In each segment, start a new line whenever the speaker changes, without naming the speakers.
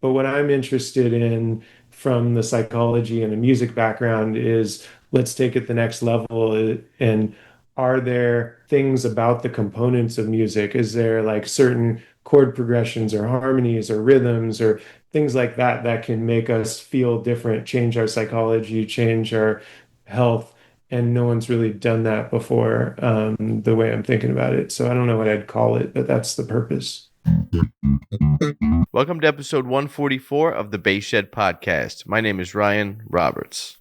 But what I'm interested in from the psychology and the music background is let's take it the next level. And are there things about the components of music? Is there like certain chord progressions or harmonies or rhythms or things like that that can make us feel different, change our psychology, change our health? And no one's really done that before, the way I'm thinking about it. So I don't know what I'd call it, but that's the purpose.
Welcome to episode 144 of the Bass Shed Podcast. My name is Ryan Roberts.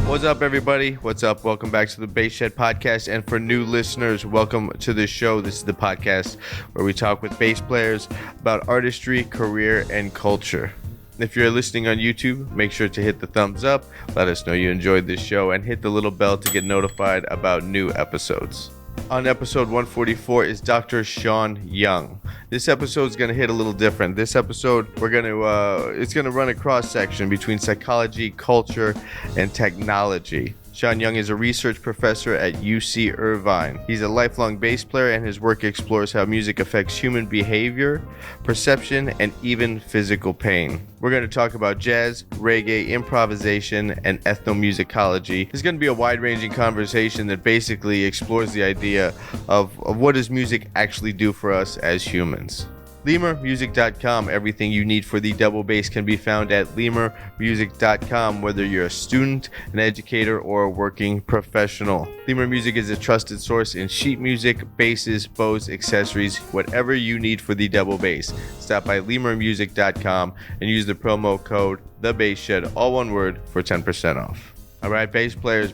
What's up, everybody? What's up? Welcome back to the Bass Shed Podcast. And for new listeners, welcome to the show. This is the podcast where we talk with bass players about artistry, career, and culture. If you're listening on YouTube, make sure to hit the thumbs up, let us know you enjoyed this show, and hit the little bell to get notified about new episodes. On episode 144 is Dr. Sean Young. This episode is going to hit a little different. This episode, it's going to run a cross-section between psychology, culture, and technology. Sean Young is a research professor at UC Irvine. He's a lifelong bass player, and his work explores how music affects human behavior, perception, and even physical pain. We're going to talk about jazz, reggae, improvisation, and ethnomusicology. It's going to be a wide-ranging conversation that basically explores the idea of what does music actually do for us as humans. lemurmusic.com. Everything you need for the double bass can be found at lemurmusic.com, whether you're a student, an educator, or a working professional. Lemur Music is a trusted source in sheet music, basses, bows, accessories, whatever you need for the double bass. Stop by lemurmusic.com and use the promo code TheBassShed, all one word, for 10% off. All right, bass players,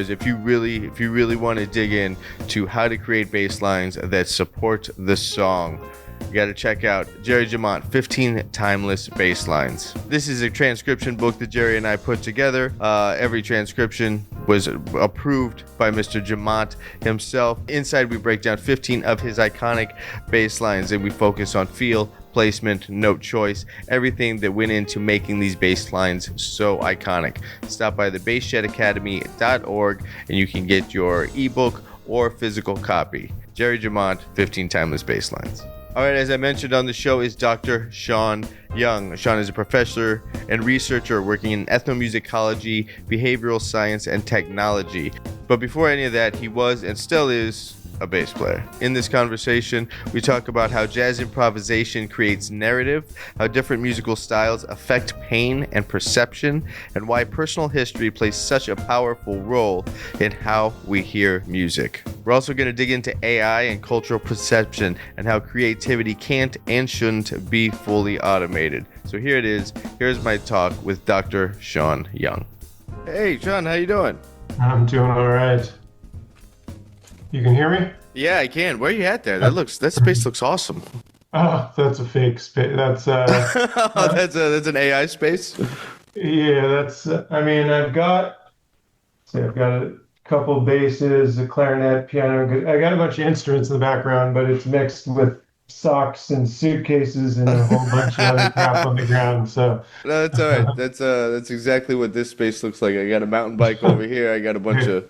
if you really want to dig in to how to create bass lines that support the song, you got to check out Jerry Jamont, 15 Timeless Bass Lines. This is a transcription book that Jerry and I put together. Every transcription was approved by Mr. Jamont himself. Inside, we break down 15 of his iconic bass lines, and we focus on feel, placement, note choice, everything that went into making these bass lines so iconic. Stop by thebassshedacademy.org and you can get your ebook or physical copy. Jerry Jamont, 15 Timeless Bass Lines. All right, as I mentioned on the show is Dr. Sean Young. Sean is a professor and researcher working in ethnomusicology, behavioral science, and technology. But before any of that, he was and still is a bass player. In this conversation, we talk about how jazz improvisation creates narrative, how different musical styles affect pain and perception, and why personal history plays such a powerful role in how we hear music. We're also going to dig into AI and cultural perception and how creativity can't and shouldn't be fully automated. So here it is. Here's my talk with Dr. Sean Young. Hey, Sean, how you doing?
I'm doing all right. You can hear me?
Yeah, I can. Where are you at there? That space looks awesome.
Oh, that's a fake space. That's
that's an AI space.
yeah, I've got a couple basses, a clarinet, piano. I got a bunch of instruments in the background, but it's mixed with socks and suitcases and a whole bunch of other crap on the ground. So
no, that's all right. That's exactly what this space looks like. I got a mountain bike over here. I got a bunch of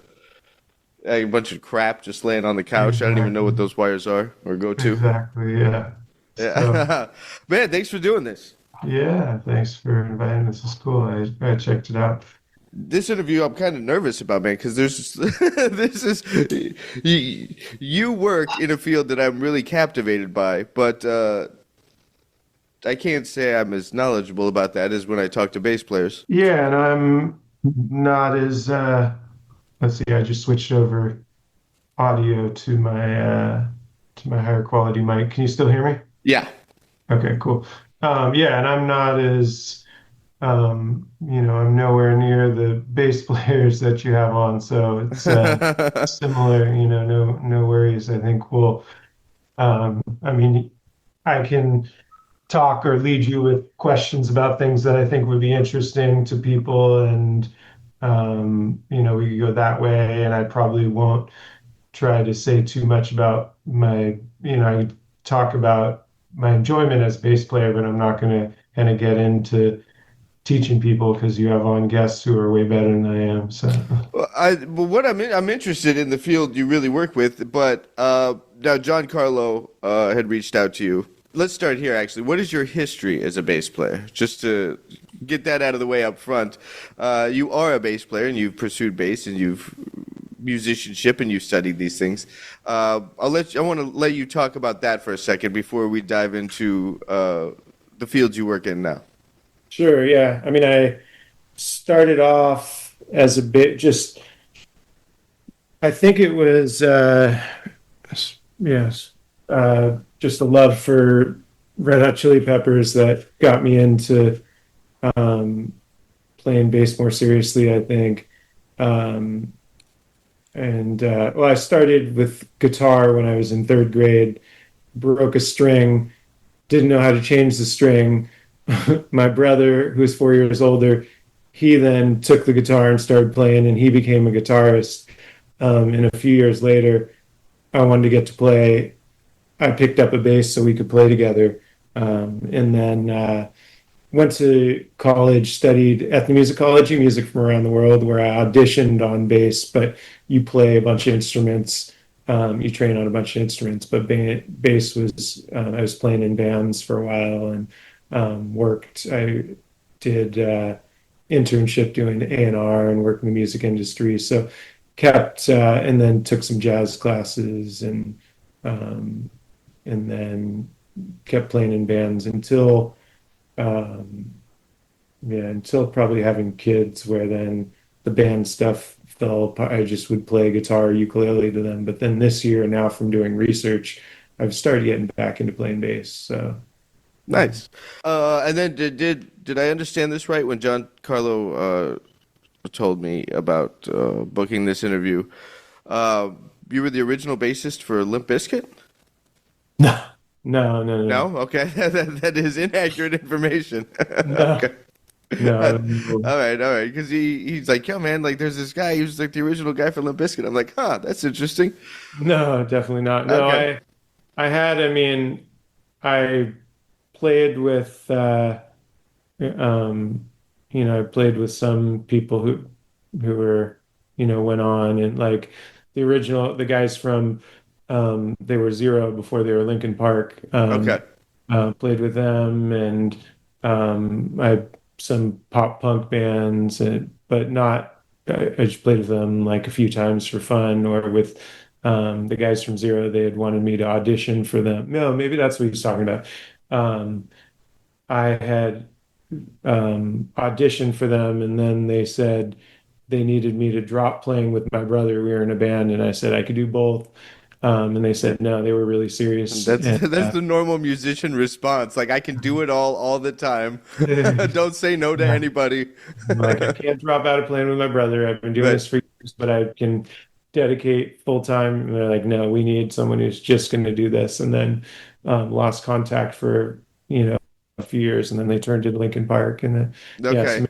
crap just laying on the couch. Exactly. I don't even know what those wires are or go to.
Exactly, yeah.
So, man, thanks for doing this.
Yeah, thanks for inviting me. This is cool. I checked it out.
This interview I'm kind of nervous about, man, because you work in a field that I'm really captivated by, but I can't say I'm as knowledgeable about that as when I talk to bass players.
Yeah, and I'm not as let's see, I just switched over audio to my higher quality mic. Can you still hear me?
Yeah.
Okay, cool. Yeah, and I'm not as I'm nowhere near the bass players that you have on, so it's similar, no worries. I think I can talk or lead you with questions about things that I think would be interesting to people, and we could go that way, and I probably won't try to say too much about I talk about my enjoyment as a bass player, but I'm not going to kind of get into teaching people because you have on guests who are way better than I am. So
Well, what I'm interested in the field you really work with, but now John Carlo had reached out to you. Let's start here, actually. What is your history as a bass player? Just to get that out of the way up front. You are a bass player, and you've pursued bass, and you've musicianship, and you've studied these things. I want to let you talk about that for a second before we dive into the fields you work in now.
Sure, yeah. I mean, I started off as a bit just, I think it was, yes, just a love for Red Hot Chili Peppers that got me into um, playing bass more seriously, I think. Um, well, I started with guitar when I was in third grade, broke a string, didn't know how to change the string. My brother, who was 4 years older, he then took the guitar and started playing, and he became a guitarist. And a few years later, I wanted to get to play. I picked up a bass so we could play together. And then went to college, studied ethnomusicology, music from around the world, where I auditioned on bass, but you play a bunch of instruments. You train on a bunch of instruments, but bass was, I was playing in bands for a while and worked. I did internship doing A&R and worked in the music industry. So kept, and then took some jazz classes um, and then kept playing in bands um, until probably having kids, where then the band stuff fell apart. I just would play guitar, ukulele to them. But then this year, now from doing research, I've started getting back into playing bass. So, yeah.
Nice. And then did I understand this right when John Carlo told me about booking this interview? Uh, you were the original bassist for Limp Bizkit?
No, no, no, no,
No? Okay. That is inaccurate information.
no,
Okay.
no, no,
All right, all right. Because he's like, yo, man, like, there's this guy. He was like the original guy for Limp Bizkit. I'm like, huh, that's interesting.
no, definitely not. No,
Okay.
I had, I mean, I played with, um, I played with some people who were, went on and like the guys from, they were Zero before they were Linkin Park.
Okay.
Played with them and I some pop punk bands, but not. I just played with them like a few times for fun, or with the guys from Zero. They had wanted me to audition for them. No, maybe that's what he's talking about. Um, I had auditioned for them, and then they said they needed me to drop playing with my brother. We were in a band, and I said I could do both. And they said no, they were really
And
serious.
that's
And
that's the normal musician response. Like, I can do it all the time. Don't say no to
yeah,
anybody.
I'm like, I can't drop out of playing with my brother. I've been doing
Right.
this for years, but I can dedicate full time. And they're like, no, we need someone who's just going to do this. And then lost contact for, a few years. And then they turned to Linkin Park. And then, yeah,
Okay.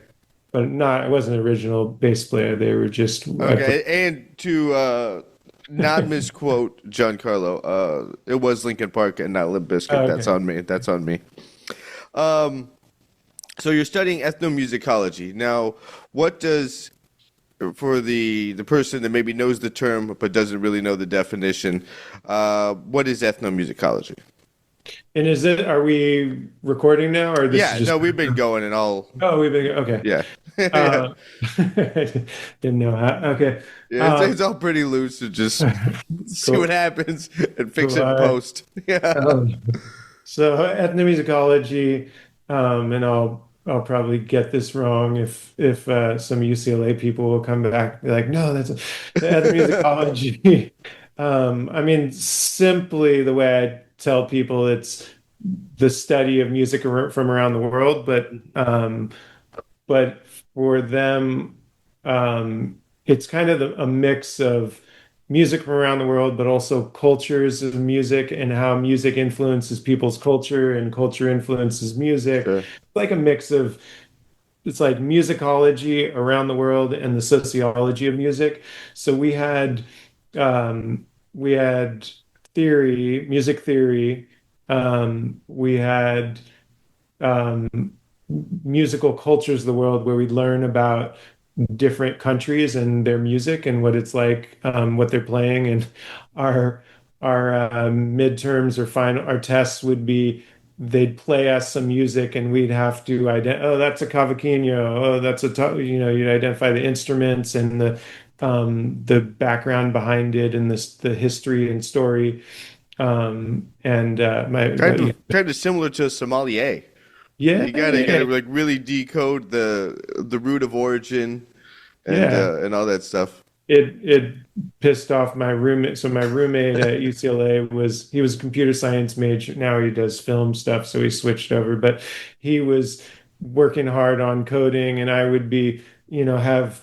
but not, I wasn't an original bass player. They were just, I put,
Okay. And to not misquote John Carlo, it was Linkin Park and not Limp Bizkit. That's
okay.
on me. That's on me. Um, so you're studying ethnomusicology. Now, what does for the person that maybe knows the term but doesn't really know the definition, what is ethnomusicology?
And are we recording now or this is
Yeah,
just,
no, we've been going and all.
oh, we've been, okay.
Yeah, yeah,
Uh, didn't know how, okay.
yeah. It's
Um,
all pretty loose to just see what
cool.
happens and fix
Cool.
it in
All right.
post. Yeah.
Um, so ethnomusicology, and I'll probably get this wrong if some UCLA people will come back and be like, no, the ethnomusicology. I mean, simply the way I tell people, it's the study of music from around the world, but for them, it's kind of a mix of music from around the world, but also cultures of music and how music influences people's culture and culture influences music.
Sure.
Like a mix of it's like musicology around the world and the sociology of music. So we had theory, music theory. We had um, musical cultures of the world where we learn about different countries and their music and what it's like, what they're playing. And our midterms or final our tests would be they'd play us some music and we'd have to oh, that's a cavaquinho, oh, that's you'd identify the instruments and the background behind it and the history and story. And
Kind of similar to sommelier.
yeah,
You gotta
yeah,
like really decode the root of origin
yeah.
and all that stuff.
It pissed off my roommate. So my roommate at UCLA he was a computer science major. Now he does film stuff, so he switched over. But he was working hard on coding, and I would be, have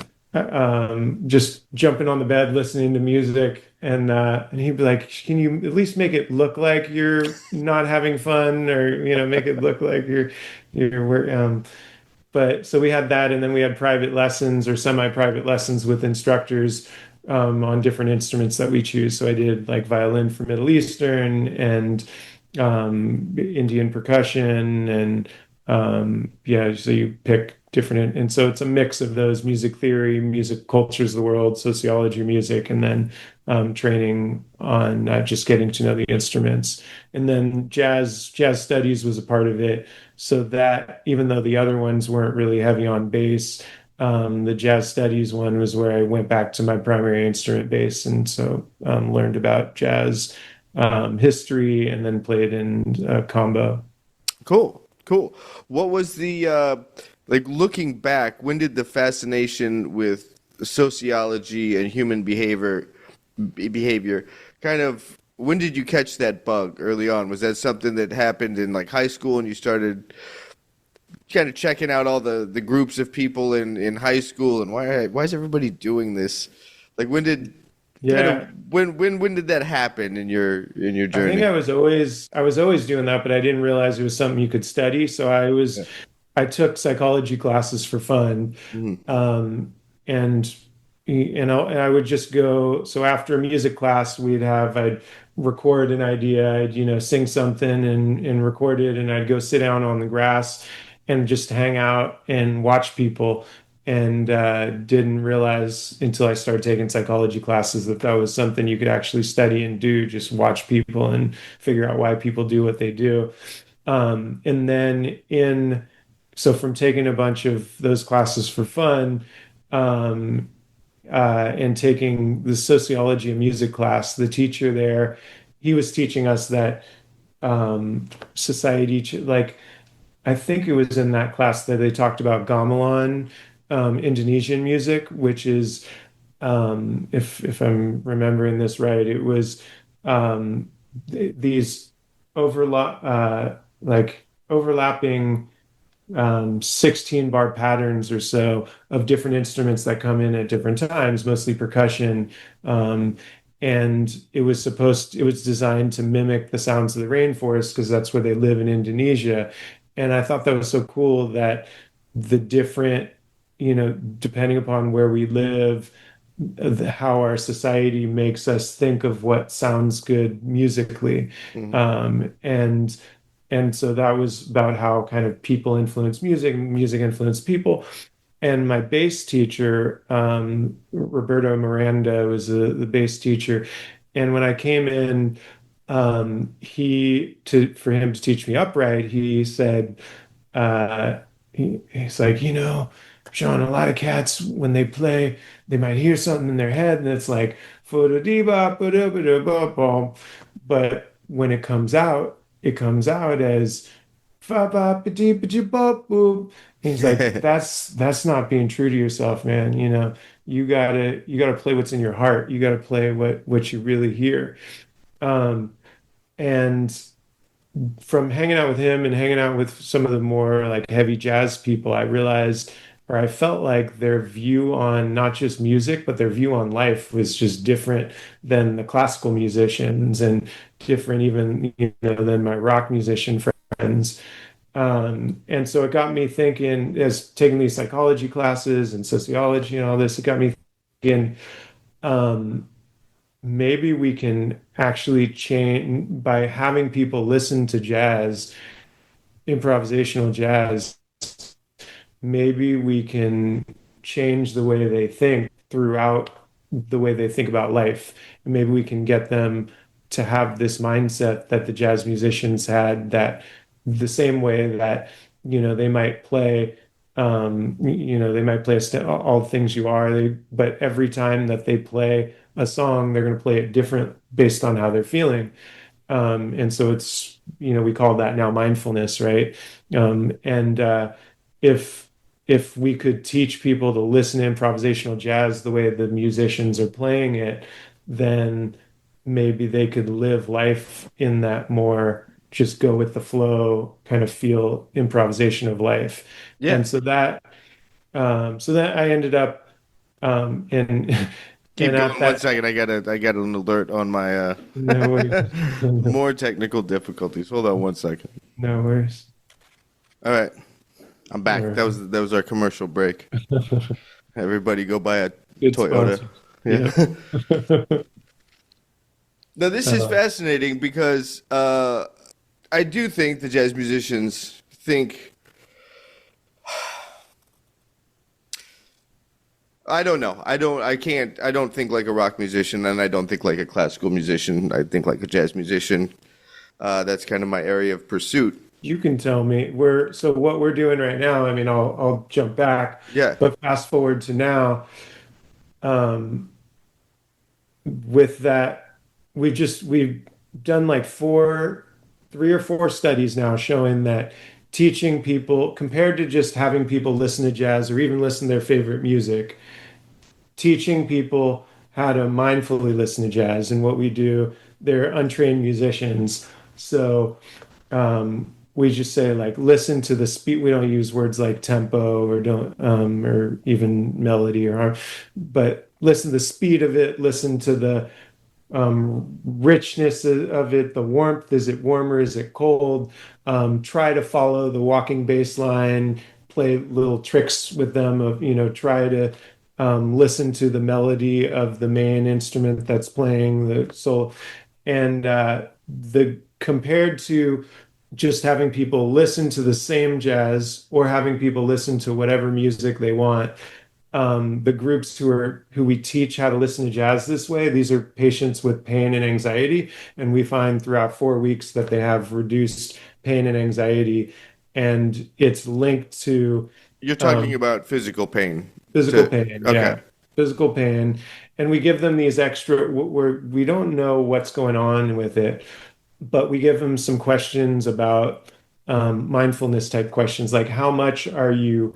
just jumping on the bed listening to music, and he'd be like, "Can you at least make it look like you're not having fun, or make it look like you're." But so we had that, and then we had private lessons or semi-private lessons with instructors on different instruments that we choose. So I did like violin for Middle Eastern and Indian percussion, and yeah, so you pick different, and so it's a mix of those: music theory, music cultures of the world, sociology, of music, and then training on just getting to know the instruments. And then jazz studies was a part of it. So that even though the other ones weren't really heavy on bass, the jazz studies one was where I went back to my primary instrument bass, and so learned about jazz history, and then played in combo.
Cool, cool. What was the like looking back? When did the fascination with sociology and human behavior kind of? When did you catch that bug early on? Was that something that happened in like high school and you started kind of checking out all the groups of people in high school and why is everybody doing this? Like when did kind of
Yeah,
when did that happen in your
I think
journey?
I was always doing that, but I didn't realize it was something you could study. So
Yeah.
I took psychology classes for fun.
Mhm.
Um, and and I would just go. So after a music class, I'd record an idea, I'd sing something and record it, and I'd go sit down on the grass and just hang out and watch people. And didn't realize until I started taking psychology classes that that was something you could actually study and do, just watch people and figure out why people do what they do. And then so from taking a bunch of those classes for fun, um, and taking the sociology of music class, the teacher there, he was teaching us that society, like I think it was in that class that they talked about gamelan, Indonesian music, which is, if I'm remembering this right, it was these overlapping 16 bar patterns or so of different instruments that come in at different times, mostly percussion. Um, and it was designed to mimic the sounds of the rainforest because that's where they live in Indonesia. And I thought that was so cool that the different, depending upon where we live, how our society makes us think of what sounds good musically.
Mhm.
And so that was about how kind of people influence music, music influence people. And my bass teacher, Roberto Miranda, was the bass teacher. And when I came in, for him to teach me upright, he said, uh, he's like, Sean, a lot of cats when they play, they might hear something in their head, and it's like, "Foo-da-dee-bop, ba-da-ba-da-bop-bom." But when it comes out as fa-ba-ba-dee-ba-dee-bop-boop. He's like, that's not being true to yourself, man. You gotta play what's in your heart. You gotta play what you really hear. Um, and from hanging out with him and hanging out with some of the more like heavy jazz people, I realized, or I felt like their view on not just music, but their view on life was just different than the classical musicians, and different even, than my rock musician friends. And so it got me thinking, as taking these psychology classes and sociology and all this, it got me thinking, um, maybe we can actually change by having people listen to jazz, improvisational jazz. Maybe we can change the way they think throughout the way they think about life. And maybe we can get them to have this mindset that the jazz musicians had, that the same way that, they might play, they might play all the things you are, but every time that they play a song, they're going to play it different based on how they're feeling. And so we call that now mindfulness, right? And if we could teach people to listen to improvisational jazz the way the musicians are playing it, then maybe they could live life in that more just go with the flow kind of feel improvisation of life.
Yeah.
And so that I ended up in
Keep
and at
going one
that
second. I got an alert on my
no worries.
more technical difficulties. Hold on one second.
No worries.
All right. I'm
All
back.
right.
That was our commercial break. Everybody go buy a
Good
Toyota.
sponsor.
Yeah.
Yeah.
Now this is fascinating because I do think the jazz musicians think. I don't know. I can't. I don't think like a rock musician, and I don't think like a classical musician. I think like a jazz musician. That's kind of my area of pursuit.
You can tell me so what we're doing right now. I mean, I'll jump back,
Yeah.
but fast forward to now. Um, with that, we've done like 3 or 4 studies now showing that teaching people, compared to just having people listen to jazz or even listen to their favorite music, teaching people how to mindfully listen to jazz. And what we do, they're untrained musicians. So we just say like listen to the speed. We don't use words like tempo or don't or even melody or harm, but listen to the speed of it, listen to the richness of it, the warmth. Is it warmer? Is it cold? Try to follow the walking bass line, play little tricks with them of, try to listen to the melody of the main instrument that's playing the soul. And the compared to just having people listen to the same jazz or having people listen to whatever music they want, the groups who we teach how to listen to jazz this way, these are patients with pain and anxiety, and we find throughout 4 weeks that they have reduced pain and anxiety, and it's linked to
You're talking
um,
about physical pain.
physical pain.
Okay.
Yeah, physical pain, and we give them these extra. We don't know what's going on with it, but we give them some questions about mindfulness type questions, like how much are you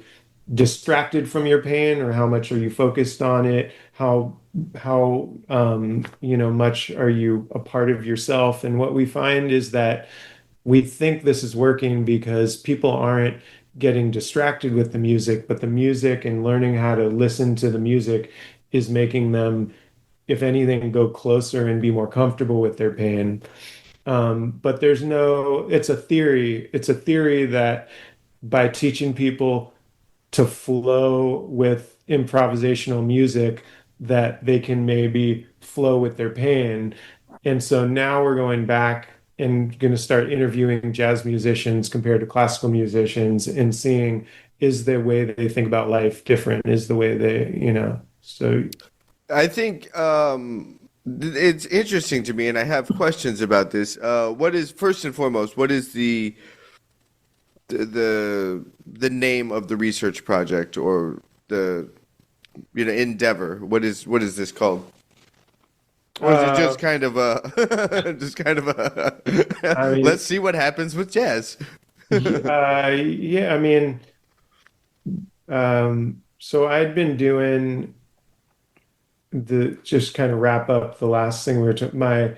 distracted from your pain or how much are you focused on it, how much are you a part of yourself. And what we find is that we think this is working because people aren't getting distracted with the music, but the music and learning how to listen to the music is making them, if anything, go closer and be more comfortable with their pain. But it's a theory. It's a theory that by teaching people to flow with improvisational music, that they can maybe flow with their pain. And so now we're going back and going to start interviewing jazz musicians compared to classical musicians and seeing, is the way they think about life different? Is the way so
I think it's interesting to me, and I have questions about this. What is first and foremost? What is the name of the research project or the endeavor? What is this called? Or is it
uh,
just kind of a
I mean,
let's see what happens with jazz?
yeah, I mean, so I'd been doing the just kind of wrap up the last thing we were my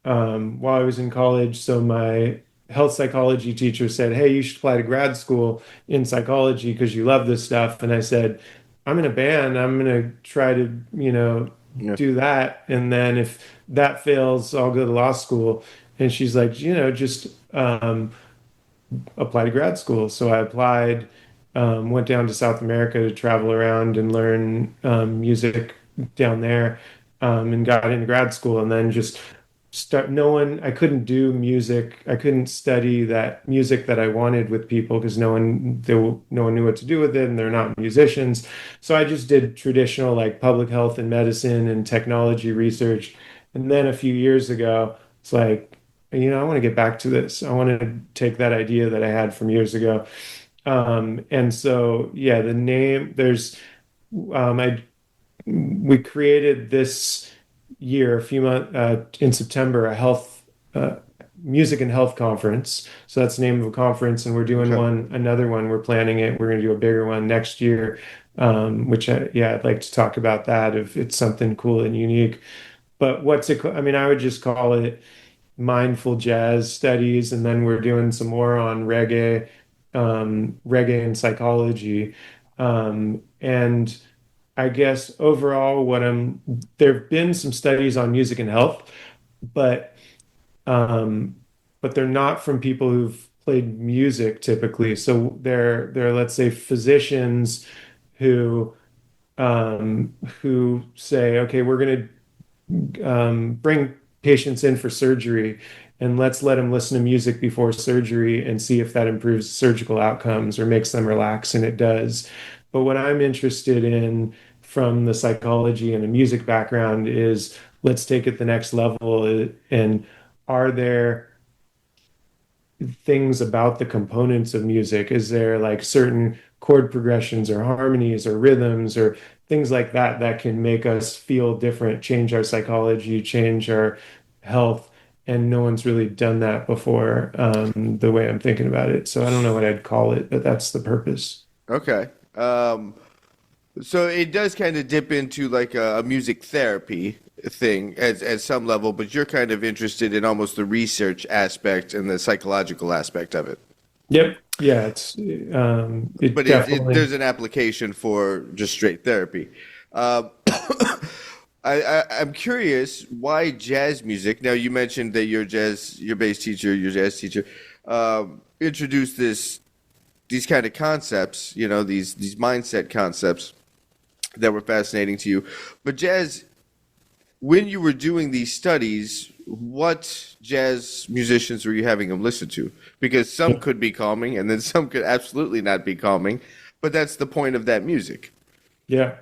while I was in college. So my health psychology teacher said, "Hey, you should apply to grad school in psychology because you love this stuff." And I said, "I'm in a band. I'm going to try to,
Yeah.
do that. And then if that fails, I'll go to law school." And she's like, just apply to grad school. So I applied, went down to South America to travel around and learn music down there, and got into grad school. And then just start no one I couldn't do music. I couldn't study that music that I wanted with people because no one knew what to do with it and they're not musicians. So I just did traditional like public health and medicine and technology research. And then a few years ago, it's like, I want to get back to this. I want to take that idea that I had from years ago. And so, yeah, the name, I we created this year, a few months in September, a health music and health conference. So that's the name of a conference, and we're doing
Okay.
another one. We're planning it. We're going to do a bigger one next year, I'd like to talk about that if it's something cool and unique. But what's it? I mean, I would just call it mindful jazz studies, and then we're doing some more on reggae and psychology. And I guess overall, there have been some studies on music and health, but um, but they're not from people who've played music typically. So they're let's say physicians who who say, okay, we're going to bring patients in for surgery and let's let them listen to music before surgery and see if that improves surgical outcomes or makes them relax. And it does. But what I'm interested in from the psychology and the music background is let's take it the next level. And are there things about the components of music? Is there like certain chord progressions or harmonies or rhythms or things like that that can make us feel different, change our psychology, change our health? And no one's really done that before, the way I'm thinking about it. So I don't know what I'd call it, but that's the purpose.
Okay. So it does kind of dip into like a music therapy thing at some level, but you're kind of interested in almost the research aspect and the psychological aspect of it.
Yep. Yeah, it
But
definitely.
there's an application for just straight therapy. Uh, I'm curious why jazz music. Now you mentioned that your bass teacher, your jazz teacher, introduced these kind of concepts. These mindset concepts that were fascinating to you. But jazz, when you were doing these studies, what jazz musicians were you having them listen to? Because some could be calming, and then some could absolutely not be calming. But that's the point of that music.
Yeah.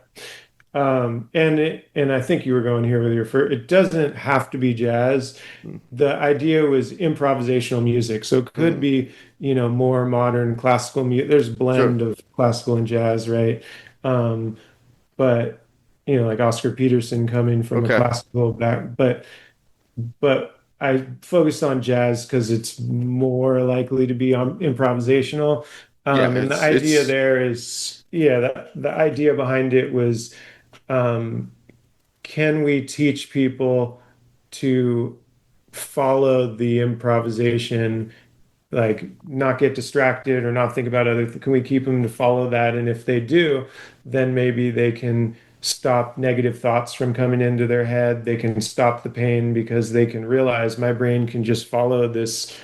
And I think you were going here with your first, it doesn't have to be jazz. The idea was improvisational music. So it could
Mm-hmm.
be, more modern classical music. There's a
Sure.
blend of classical and jazz, right? Um, but like Oscar Peterson coming from a
Okay.
classical back, but I focused on jazz because it's more likely to be improvisational.
Yeah,
And the
it's
idea
it's
there is, yeah, the idea behind it was, um, can we teach people to follow the improvisation, like not get distracted or not think about can we keep them to follow that? And if they do, then maybe they can stop negative thoughts from coming into their head. They can stop the pain because they can realize my brain can just follow this,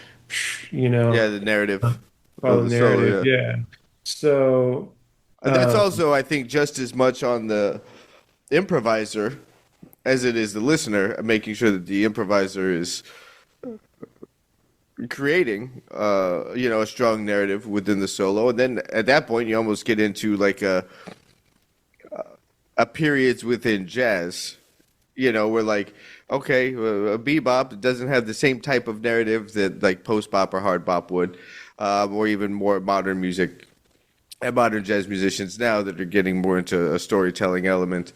you know,
yeah, the narrative of
follow
the solo.
narrative.
Yeah.
Yeah. So,
And that's
um,
also, I think, just as much on the improviser as it is the listener, making sure that the improviser is creating, a strong narrative within the solo. And then at that point, you almost get into like a periods within jazz, where like, okay, a bebop doesn't have the same type of narrative that like post bop or hard bop would, or even more modern music and modern jazz musicians now that are getting more into a storytelling element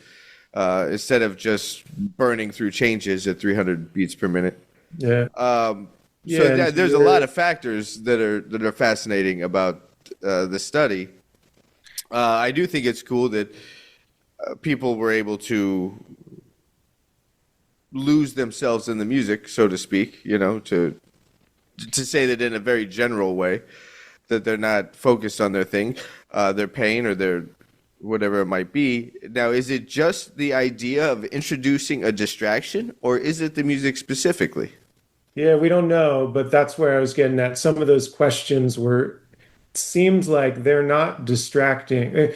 instead of just burning through changes at 300 beats per minute.
yeah.
So
Yeah. And to
there's a lot
your,
of factors that are fascinating about the study. I do think it's cool that people were able to lose themselves in the music, so to speak. To say that in a very general way, that they're not focused on their thing, their pain or their whatever it might be. Now, is it just the idea of introducing a distraction, or is it the music specifically?
yeah, we don't know, but that's where I was getting at. Some of those questions were seems like they're not distracting.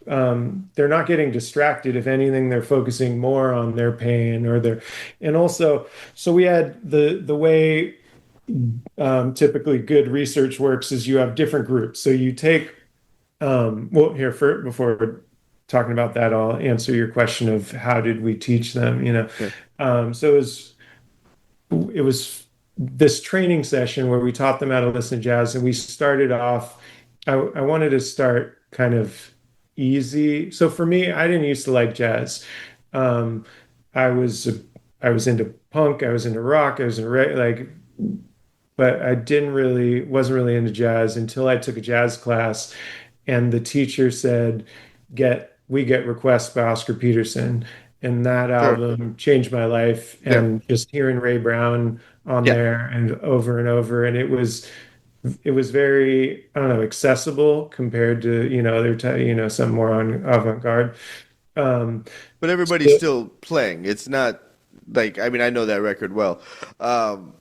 They're not getting distracted. If anything, they're focusing more on their pain or their, and also, so we had the way typically good research works is you have different groups. So you take, well, here for, before talking about that, I'll answer your question of how did we teach them,
Yeah.
So it was this training session where we taught them how to listen to jazz, and we started off. I wanted to start kind of easy. So for me, I didn't used to like jazz. Um, I was I was into punk, I was into rock, I was into like, but I didn't really wasn't really into jazz until I took a jazz class, and the teacher said, "Get We Get Requests by Oscar Peterson." And that
Sure.
album changed my life.
Yeah.
And just hearing Ray Brown on
Yeah.
there and over, and it was very, I don't know, accessible compared to, some more on avant-garde. Um,
But everybody's
so,
still playing. It's not like, I mean, I know that record well. Um,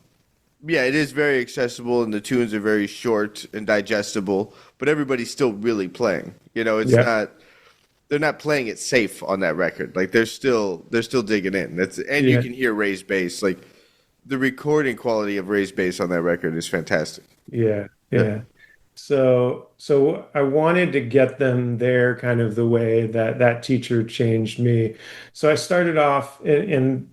yeah, it is very accessible and the tunes are very short and digestible, but everybody's still really playing. It's
yeah,
not they're not playing it safe on that record. Like they're still digging in. And you
yeah,
can hear Ray's bass. Like the recording quality of Ray's bass on that record is fantastic.
yeah,
Yeah.
yeah. So I wanted to get them there kind of the way that that teacher changed me. So I started off, and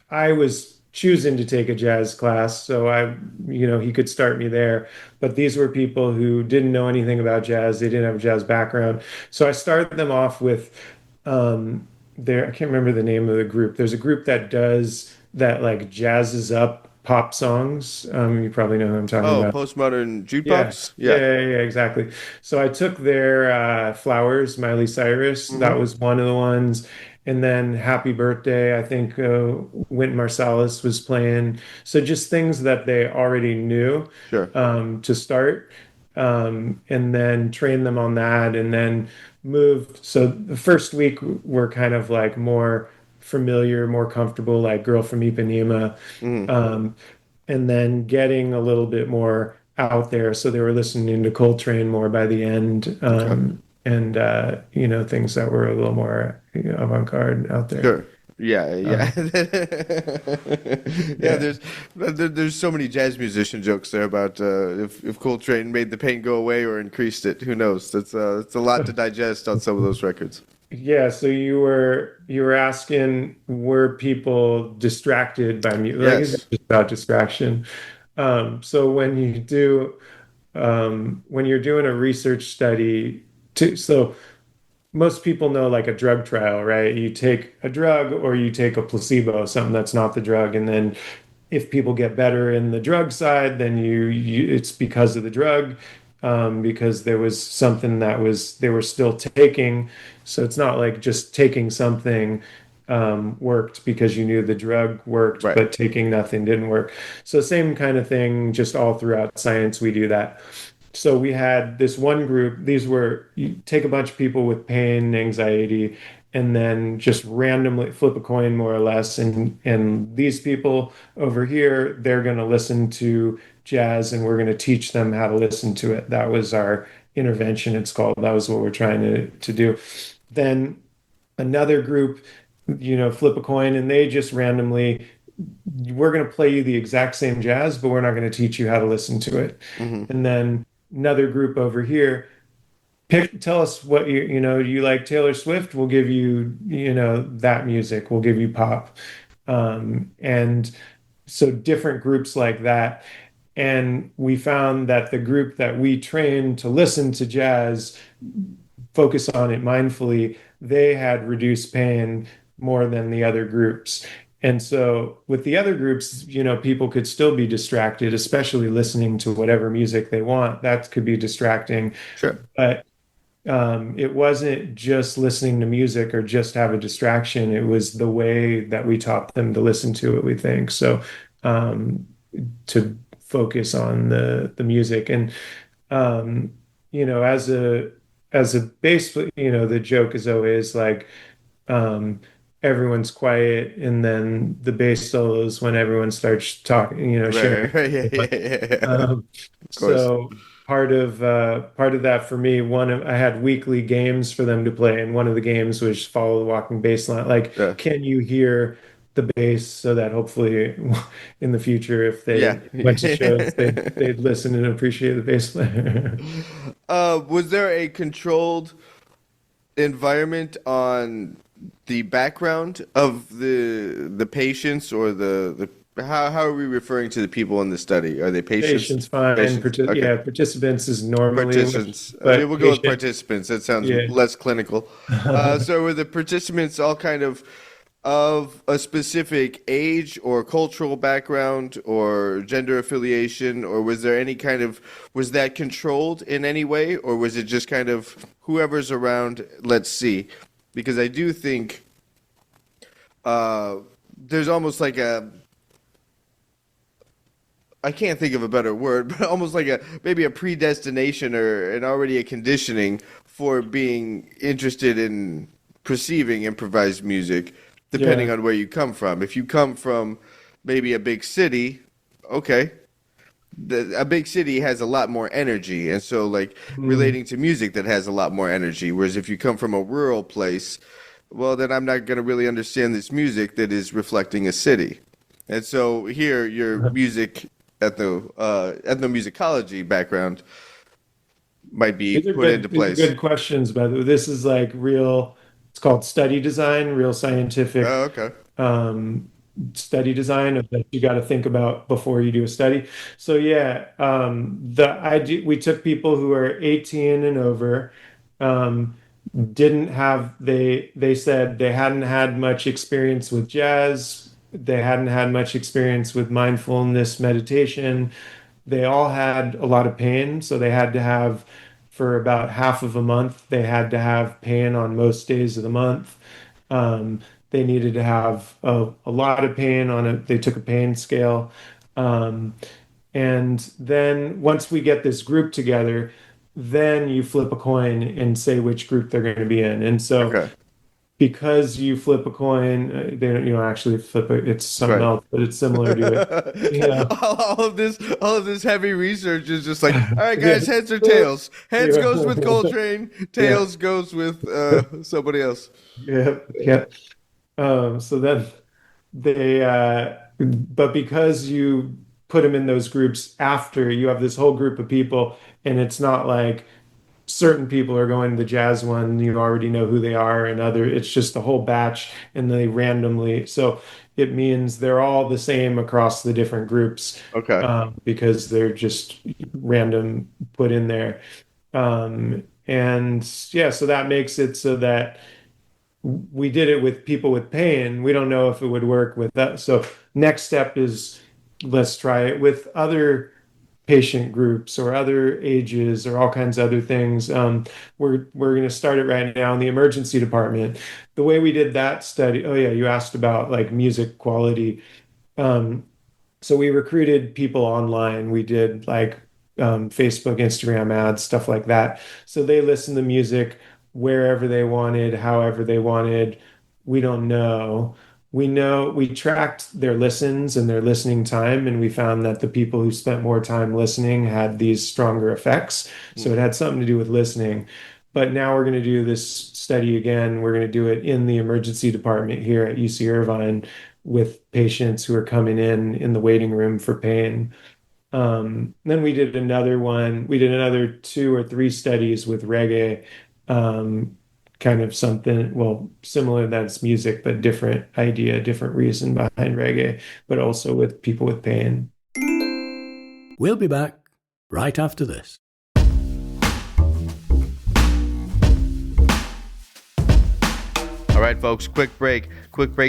I was choosing to take a jazz class, so he could start me there. But these were people who didn't know anything about jazz. They didn't have a jazz background. So I started them off with I can't remember the name of the group. There's a group that does that, like, jazzes up pop songs. You probably know who I'm talking
Oh,
about.
postmodern
Yeah.
jukebox?
Yeah,
Yeah.
yeah, yeah, exactly. So I took their Flowers, Miley Cyrus. That
Hmm.
was one of the ones. And then Happy Birthday, I think Wynton Marsalis was playing. So just things that they already knew
Sure.
to start, and then train them on that, and then moved. So the first week were kind of like more familiar, more comfortable, like Girl from Ipanema.
Hmm.
Um, and then getting a little bit more out there. So they were listening to Coltrane more by the end,
Okay.
and things that were a little more, avant-garde out there.
Sure. Yeah, yeah.
Um,
Yeah,
yeah,
there's so many jazz musician jokes there about if Coltrane made the pain go away or increased it. Who knows? That's a lot to digest on some of those records.
yeah. So you were asking, were people distracted by music? Like, is it
Yes.
just about distraction? So when you're doing a research study, so most people know, like, a drug trial, right? You take a drug or you take a placebo, something that's not the drug, and then if people get better in the drug side, then it's because of the drug, because there was something that was they were still taking. So it's not like just taking something worked because you knew the drug worked,
Right.
but taking nothing didn't work. So same kind of thing, just all throughout science, we do that. So we had this one group, these were, you take a bunch of people with pain, anxiety, and then just randomly flip a coin, more or less. And these people over here, they're going to listen to jazz, and we're going to teach them how to listen to it. That was our intervention, it's called. That was what we're trying to do. Then another group, flip a coin, and they just randomly, we're going to play you the exact same jazz, but we're not going to teach you how to listen to it.
Hmm.
And then another group over here, tell us what you like Taylor Swift, we'll give you, that music, we'll give you pop. And so different groups like that. And we found that the group that we trained to listen to jazz, focus on it mindfully, they had reduced pain more than the other groups. And so with the other groups, people could still be distracted, especially listening to whatever music they want. That could be distracting.
Sure.
But it wasn't just listening to music or just have a distraction. It was the way that we taught them to listen to it, we think. So um, to focus on the music. And um, as a bass, the joke is always like, um, everyone's quiet, and then the bass solos when everyone starts talking, sharing.
Right. Right. Yeah. Yeah. Yeah. Yeah.
Um,
Of course.
so part of that for me, I had weekly games for them to play, and one of the games was follow the walking bass line. Like,
Yeah.
can you hear the bass so that hopefully in the future, if
Yeah.
they went to shows, they'd listen and appreciate the bass player.
Was there a controlled environment on the background of the patients, or the how are we referring to the people in the study? Are they patients?
Patients fine.
Patients. Okay.
Yeah, participants is normally,
Participants.
but
We'll go with
patient,
participants. That sounds
yeah.
less clinical. So were the participants all kind of a specific age or cultural background or gender affiliation, or was there any kind of, was that controlled in any way, or was it just kind of whoever's around, let's see? Because I do think there's almost like I can't think of a better word, but almost like maybe a predestination or already a conditioning for being interested in perceiving improvised music, depending
Yeah.
on where you come from. If you come from maybe a big city, okay, a big city has a lot more energy, and so like
Mm.
relating to music that has a lot more energy. Whereas if you come from a rural place, well, then I'm not going to really understand this music that is reflecting a city. And so here, your music ethnomusicology background might be put into
These are
place.
good questions, by the way. This is like real, it's called study design, real scientific
Oh, okay.
um, study design of that you got to think about before you do a study. So yeah, the idea we took people who are 18 and over, um, didn't have they said they hadn't had much experience with jazz, they hadn't had much experience with mindfulness meditation. They all had a lot of pain, so they had to have for about half of a month, they had to have pain on most days of the month. Um, they needed to have a lot of pain on it. They took a pain scale. Um, and then once we get this group together, then you flip a coin and say which group they're going to be in. And so
Okay.
because you flip a coin, they don't, you don't actually flip it. It's something
Right.
else, but it's similar to it. Yeah.
All of this heavy research is just like, all right,
Yeah.
guys, heads or tails. Heads
Yeah.
goes with Coltrane,
Yeah.
tails goes with somebody else.
Yeah. Yeah. So then but because you put them in those groups after you have this whole group of people, and it's not like certain people are going to the jazz one, you already know who they are, and it's just the whole batch, and they randomly. So it means they're all the same across the different groups,
Okay.
because they're just random put in there. And yeah, so that makes it so that we did it with people with pain. We don't know if it would work with that. So next step is let's try it with other patient groups or other ages or all kinds of other things. We're going to start it right now in the emergency department. The way we did that study, oh yeah, you asked about like music quality. Um, so we recruited people online. We did like Facebook, Instagram ads, stuff like that. So they listened to music wherever they wanted, however they wanted. We don't know. We know we tracked their listens and their listening time, and we found that the people who spent more time listening had these stronger effects. So it had something to do with listening. But now we're going to do this study again. We're going to do it in the emergency department here at UC Irvine with patients who are coming in the waiting room for pain. Then we did another one. We did another two or three studies with reggae, kind of something, well, similar that's music, but different idea, different reason behind reggae, but also with people with pain.
We'll be back right after this.
All right, folks, quick break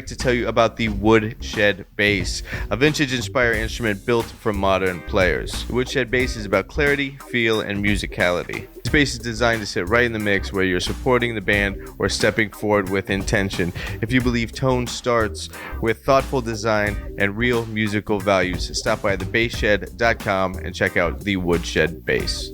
to tell you about the Woodshed bass, a vintage-inspired instrument built for modern players. The Woodshed bass is about clarity, feel, and musicality. This bass is designed to sit right in the mix where you're supporting the band or stepping forward with intention. If you believe tone starts with thoughtful design and real musical values, stop by thebasshed.com and check out the Woodshed bass.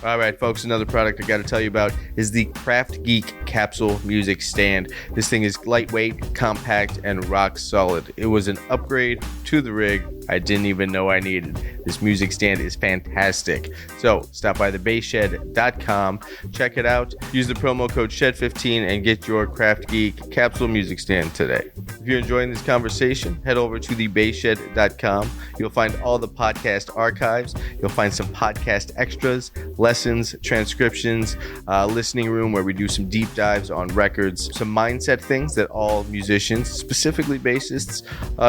All right, folks, another product I got to tell you about is the Craft Geek Capsule Music Stand. This thing is lightweight, compact, and rock solid. It was an upgrade to the rig I didn't even know I needed. This music stand is fantastic. So stop by thebasshed.com, check it out, use the promo code SHED15 and get your Craft Geek capsule music stand today. If you're enjoying this conversation, head over to thebasshed.com. You'll find all the podcast archives. You'll find some podcast extras, lessons, transcriptions, listening room where we do some deep dives on records, some mindset things that all musicians, specifically bassists,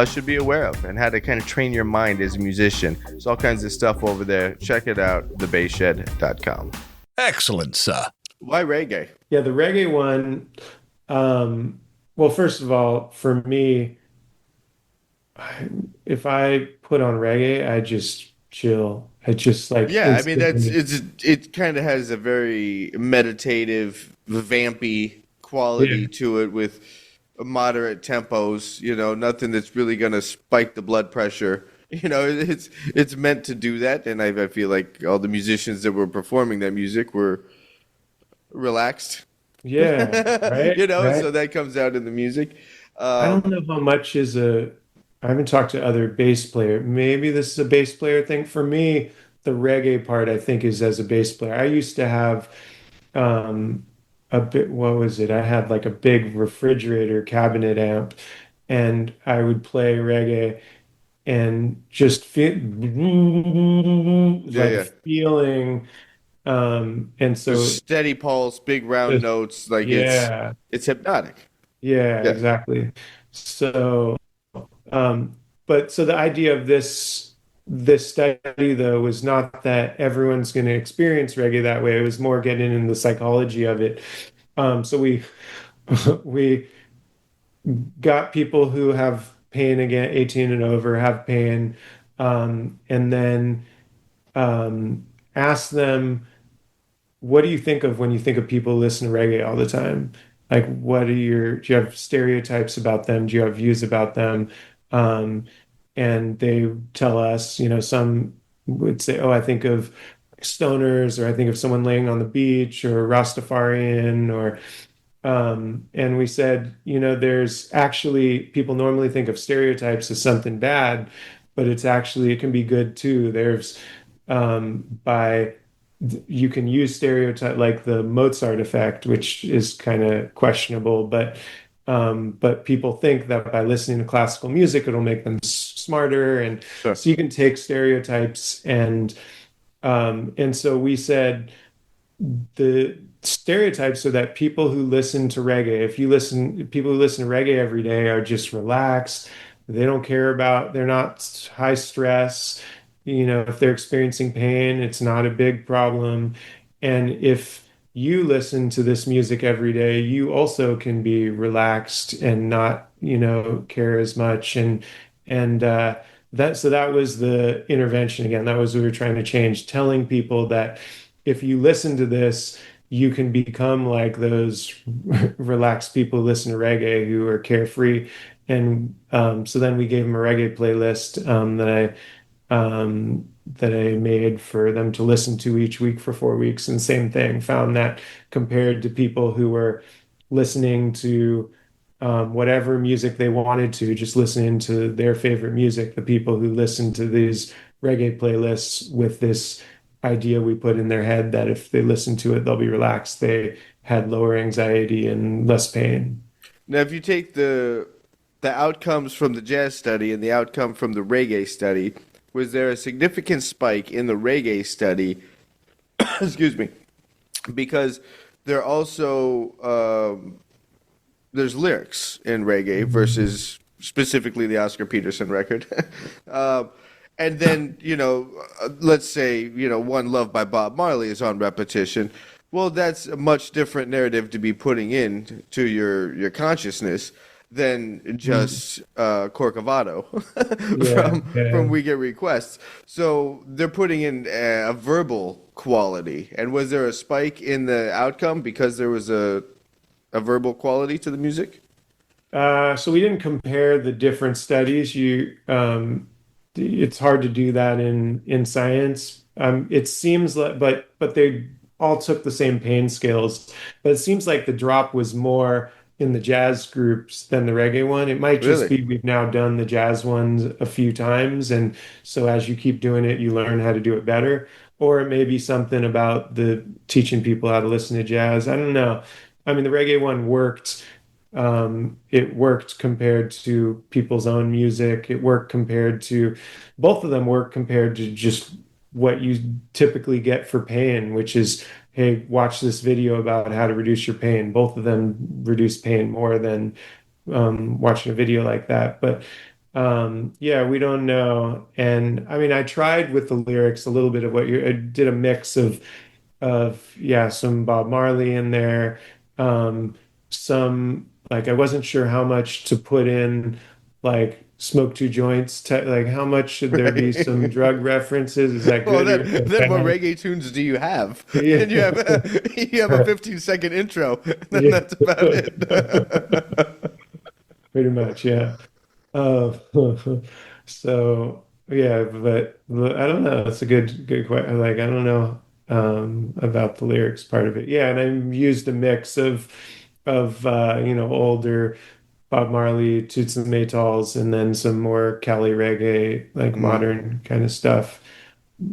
should be aware of, and how to kind of train your mind as a musician. There's all kinds of stuff over there. Check it out, thebasshed.com.
Excellent, sir.
Why reggae?
Yeah, the reggae one. Well, first of all, for me, if I put on reggae, I just chill. I just like
Yeah, I mean
instantly.
it kind of has a very meditative, vampy
Yeah,
quality to it with moderate tempos, nothing that's really going to spike the blood pressure. It's meant to do that, and I feel like all the musicians that were performing that music were relaxed.
yeah, right,
So
right.
that comes out in the music.
I don't
Um,
know how much is a. I haven't talked to other bass player. Maybe this is a bass player thing. For me, the reggae part, I think, is as a bass player. I used to have um a bit, what was it? I had like a big refrigerator cabinet amp, and I would play reggae and just feel
yeah,
like
yeah.
feeling and
Just
so
steady pulse, big round
just
notes, like
yeah,
it's hypnotic.
yeah,
Yeah,
exactly. So Um, but so the idea of this study though was not that everyone's going to experience reggae that way. It was more getting in the psychology of it. So we we got people who have pain, again, 18 and over, have pain, and then asked them, what do you think of when you think of people who listen to reggae all the time? Like, do you have stereotypes about them? Do you have views about them? Um, and they tell us, some would say, oh, I think of stoners, or I think of someone laying on the beach, or Rastafarian, and we said, there's actually, people normally think of stereotypes as something bad, but it can be good too. By you can use stereotype like the Mozart effect, which is kind of questionable, but people think that by listening to classical music, it'll make them smarter, and
sure.
so you can take stereotypes and so we said the stereotypes are that people who listen to reggae, people who listen to reggae every day are just relaxed. They don't care about, they're not high stress. If they're experiencing pain, it's not a big problem. And if you listen to this music every day, you also can be relaxed and not, care as much. And that was the intervention again. That was what we were trying to change, telling people that if you listen to this, you can become like those relaxed people who listen to reggae who are carefree. And so then we gave them a reggae playlist that I made for them to listen to each week for 4 weeks. And same thing, found that compared to people who were listening to whatever music they wanted to, just listening to their favorite music, the people who listen to these reggae playlists with this idea we put in their head that if they listen to it, they'll be relaxed. They had lower anxiety and less pain.
Now, if you take the outcomes from the jazz study and the outcome from the reggae study, was there a significant spike in the reggae study? Excuse me, because there also there's lyrics in reggae versus specifically the Oscar Peterson record. um, and then, let's say, One Love by Bob Marley is on repetition. Well, that's a much different narrative to be putting in to your consciousness than
Mm.
just Corcovado
Yeah,
from
yeah.
We Get Requests. So they're putting in a verbal quality. And was there a spike in the outcome because there was a verbal quality to the music?
So we didn't compare the different studies. It's hard to do that in science. It seems like, but they all took the same pain scales. But it seems like the drop was more in the jazz groups than the reggae one. It might just
Really?
be we've now done the jazz ones a few times, and so as you keep doing it, you learn how to do it better. Or it may be something about the teaching people how to listen to jazz. I don't know. I mean, the reggae one worked. It worked compared to people's own music. It worked compared to both of them work compared to just what you typically get for pain, which is, hey, watch this video about how to reduce your pain. Both of them reduce pain more than watching a video like that. But yeah, we don't know. And I mean, I tried with the lyrics a little bit of what you I did a mix of yeah, some Bob Marley in there, some like I wasn't sure how much to put in, like smoke two joints, like how much should there be some
Right.
drug references? Is that
Well,
good
then,
or
then what
bad?
reggae tunes do you have?
Yeah.
And you have you have a 15-second intro, then
Yeah.
that's about it.
Pretty much, yeah. Uh, so yeah, but I don't know. It's a good question. Like I don't know about the lyrics part of it. Yeah, and I used a mix of older Bob Marley, Toots and Maytals, and then some more Cali reggae, like
Mm.
modern kind of stuff.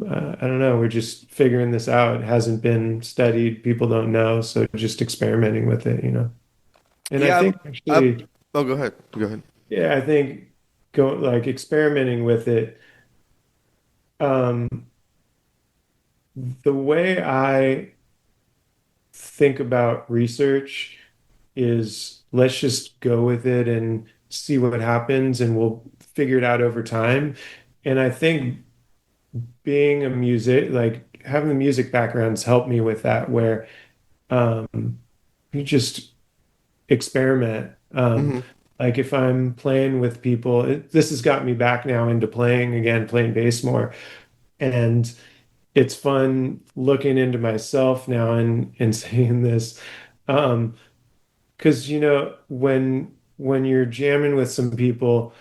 I don't know. We're just figuring this out. It hasn't been studied. People don't know, so just experimenting with it. And I
Yeah,
think
I'm,
actually,
oh, go ahead. Go ahead.
yeah, I think go like experimenting with it. Um, the way I think about research is let's just go with it and see what happens, and we'll figure it out over time. And I think being a music, like having the music backgrounds helped me with that, where you just experiment.
Hmm.
Like if I'm playing with people, this has got me back now into playing again, playing bass more. And it's fun looking into myself now and saying this. Because when you're jamming with some people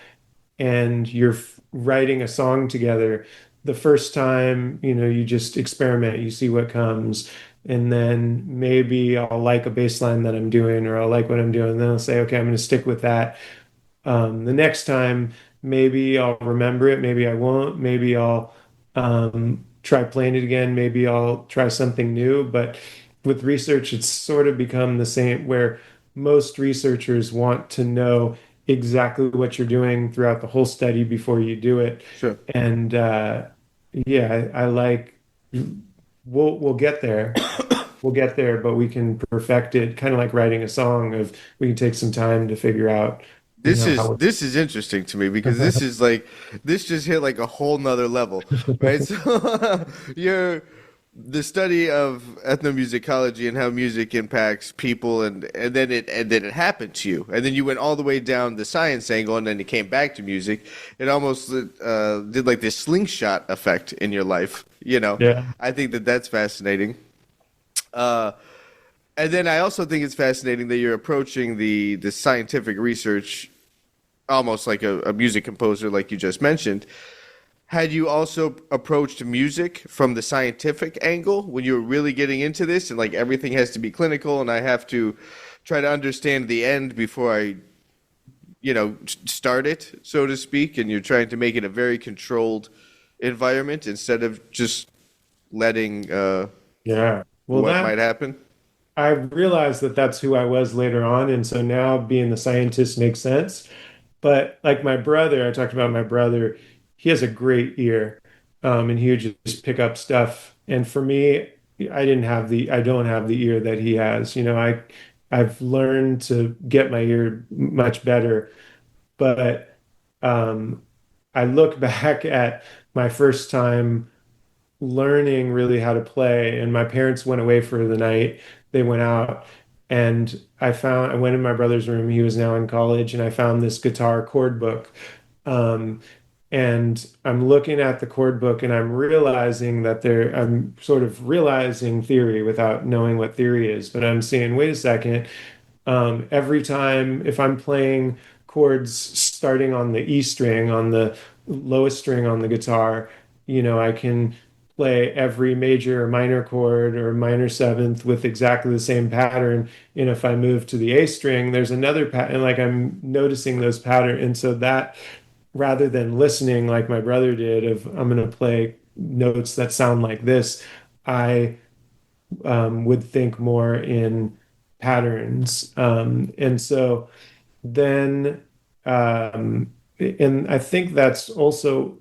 and you're writing a song together, the first time, you just experiment, you see what comes. And then maybe I'll like a bass line that I'm doing, or I'll like what I'm doing. And then I'll say, okay, I'm going to stick with that. The next time, maybe I'll remember it, maybe I won't, maybe I'll try playing it again, maybe I'll try something new. But with research, it's sort of become the same, where most researchers want to know exactly what you're doing throughout the whole study before you do it.
Sure.
And yeah, I like we'll get there. We'll get there, but we can perfect it, kind of like writing a song of we can take some time to figure out,
This is
how
this is interesting to me because this is like this just hit like a whole nother level, right? So you're the study of ethnomusicology and how music impacts people, and then it happened to you, and then you went all the way down the science angle, and then it came back to music. It almost did like this slingshot effect in your life.
yeah.
I think that that's fascinating. Uh, and then I also think it's fascinating that you're approaching the scientific research almost like a music composer, like you just mentioned. Had you also approached music from the scientific angle when you were really getting into this, and like everything has to be clinical, and I have to try to understand the end before I, start it, so to speak, and you're trying to make it a very controlled environment instead of just letting
Yeah. Well,
what
that
might happen?
I realized that that's who I was later on. And so now being the scientist makes sense. But like my brother, I talked about my brother, he has a great ear. And he would just pick up stuff. And for me, I don't have the ear that he has. I've learned to get my ear much better. But um, I look back at my first time learning really how to play. And my parents went away for the night. They went out, and I went in my brother's room. He was now in college, and I found this guitar chord book. Um, and I'm looking at the chord book, and I'm sort of realizing theory without knowing what theory is, but I'm saying, wait a second, every time if I'm playing chords starting on the E string, on the lowest string on the guitar, I can play every major or minor chord or minor seventh with exactly the same pattern. And if I move to the A string, there's another pattern, like I'm noticing those patterns. And so that rather than listening like my brother did of I'm going to play notes that sound like this, I would think more in patterns. And so then, and I think that's also,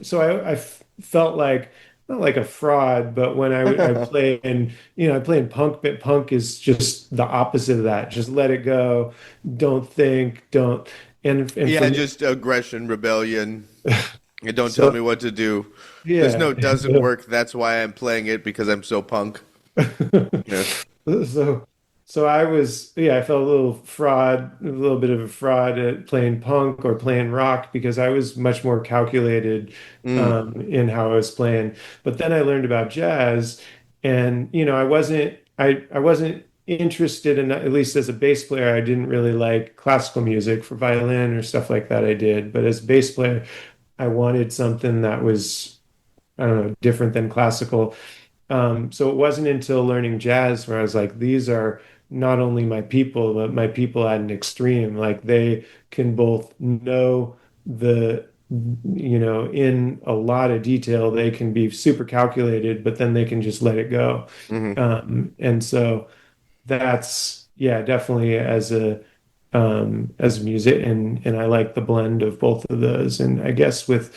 so I felt like, not like a fraud, but when I play and, I play in punk, but punk is just the opposite of that. Just let it go. Don't think, don't. And for
Yeah,
me,
just aggression, rebellion. And don't tell
so
me what to do. This
yeah.
note doesn't work. That's why I'm playing it because I'm so punk. Yeah.
So, so I was, yeah, I felt a little bit of a fraud at playing punk or playing rock because I was much more calculated
Mm,
in how I was playing. But then I learned about jazz, and I wasn't interested in, at least as a bass player, I didn't really like classical music for violin or stuff like that. I did, but as a bass player, I wanted something that was, I don't know, different than classical. So it wasn't until learning jazz where I was like, these are not only my people, but my people at an extreme. Like they can both know in a lot of detail, they can be super calculated, but then they can just let it go.
hmm
And so that's, yeah, definitely as a music, and I like the blend of both of those. And I guess with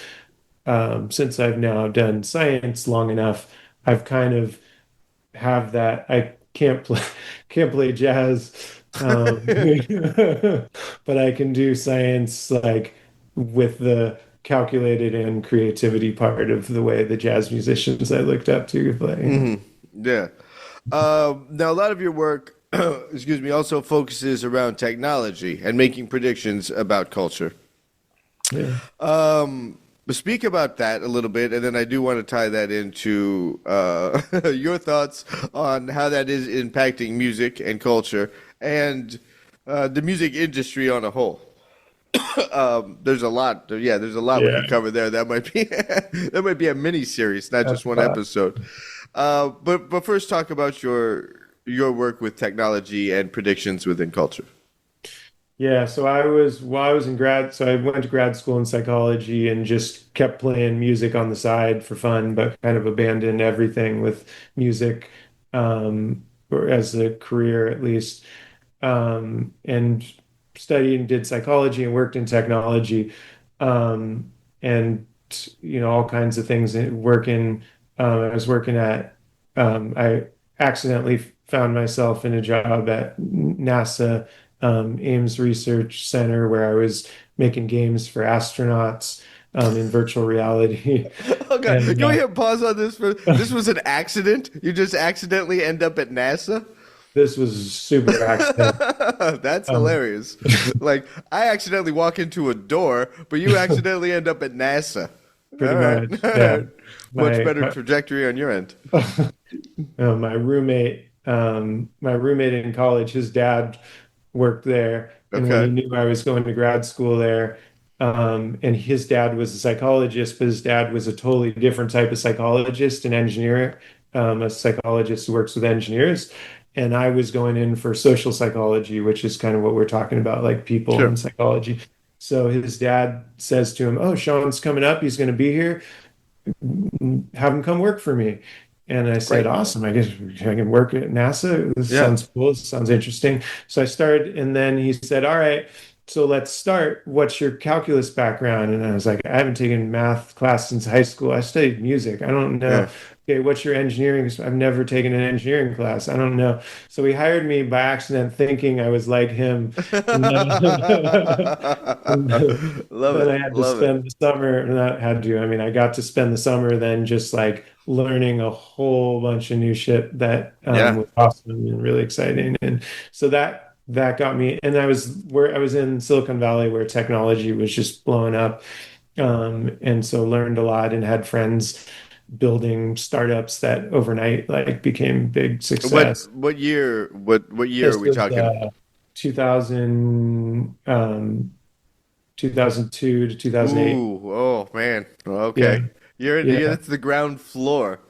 since I've now done science long enough, I've kind of have that. I can't play jazz, but I can do science like with the calculated and creativity part of the way the jazz musicians I looked up to play.
Yeah. Now, a lot of your work, excuse me, also focuses around technology and making predictions about culture.
Yeah.
But speak about that a little bit, and then I do want to tie that into your thoughts on how that is impacting music and culture and the music industry on a whole. There's a lot. Yeah, there's a lot we
Yeah.
could cover there. That might be that might be a mini series, not just
That's
one
fun.
episode. But first, talk about your work with technology and predictions within culture.
Yeah, so while I was in so I went to grad school in psychology and just kept playing music on the side for fun, but kind of abandoned everything with music, or as a career at least, and studied and did psychology and worked in technology, and all kinds of things. I was working at, I accidentally found myself in a job at NASA, Ames Research Center, where I was making games for astronauts in virtual reality.
Oh God,
And
can we hit pause on this? This was an accident. You just accidentally end up at NASA.
this was super accident.
That's
Um,
hilarious. Like I accidentally walk into a door, but you accidentally end up at NASA.
Pretty
All right,
much,
all
yeah.
right. Much
My,
better
my
trajectory on your end.
my roommate in college, his dad worked there, and when he
Okay.
knew I was going to grad school there, and his dad was a psychologist, but his dad was a totally different type of psychologist and engineer, a psychologist who works with engineers, and I was going in for social psychology, which is kind of what we're talking about, like people
Sure.
and psychology. So his dad says to him, "Oh, Sean's coming up. He's going to be here. Have him come work for me." And I said,
Great.
awesome. I guess I can work at NASA. This
Yeah.
sounds cool. This sounds interesting. So I started, and then he said, all right, so let's start. What's your calculus background? And I was like, I haven't taken math class since high school. I studied music. I don't know.
Yeah.
Okay, what's your engineering? I've never taken an engineering class. I don't know. So he hired me by accident, thinking I was like him. And then,
Love
then
it.
I had to
Love it.
spend the summer, not had to, I mean, I got to spend the summer then just like learning a whole bunch of new shit that
Yeah.
was awesome and really exciting. And so that got me, and I was in Silicon Valley where technology was just blowing up. And so learned a lot and had friends building startups that overnight like became big success.
What year are
This
we
was
talking?
2000, 2002 to 2008.
Ooh, oh man.
Yeah.
Okay. You're
Yeah.
that's the ground floor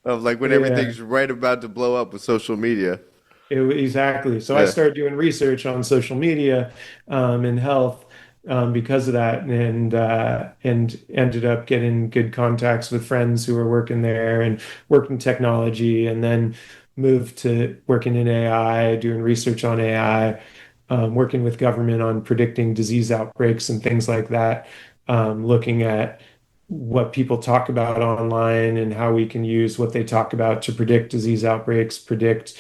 of like when
Yeah.
everything's right about to blow up with social media.
Exactly. So I
Yeah.
started doing research on social media and health because of that, and ended up getting good contacts with friends who were working there and working technology, and then moved to working in AI, doing research on AI, working with government on predicting disease outbreaks and things like that, looking at what people talk about online and how we can use what they talk about to predict disease outbreaks, predict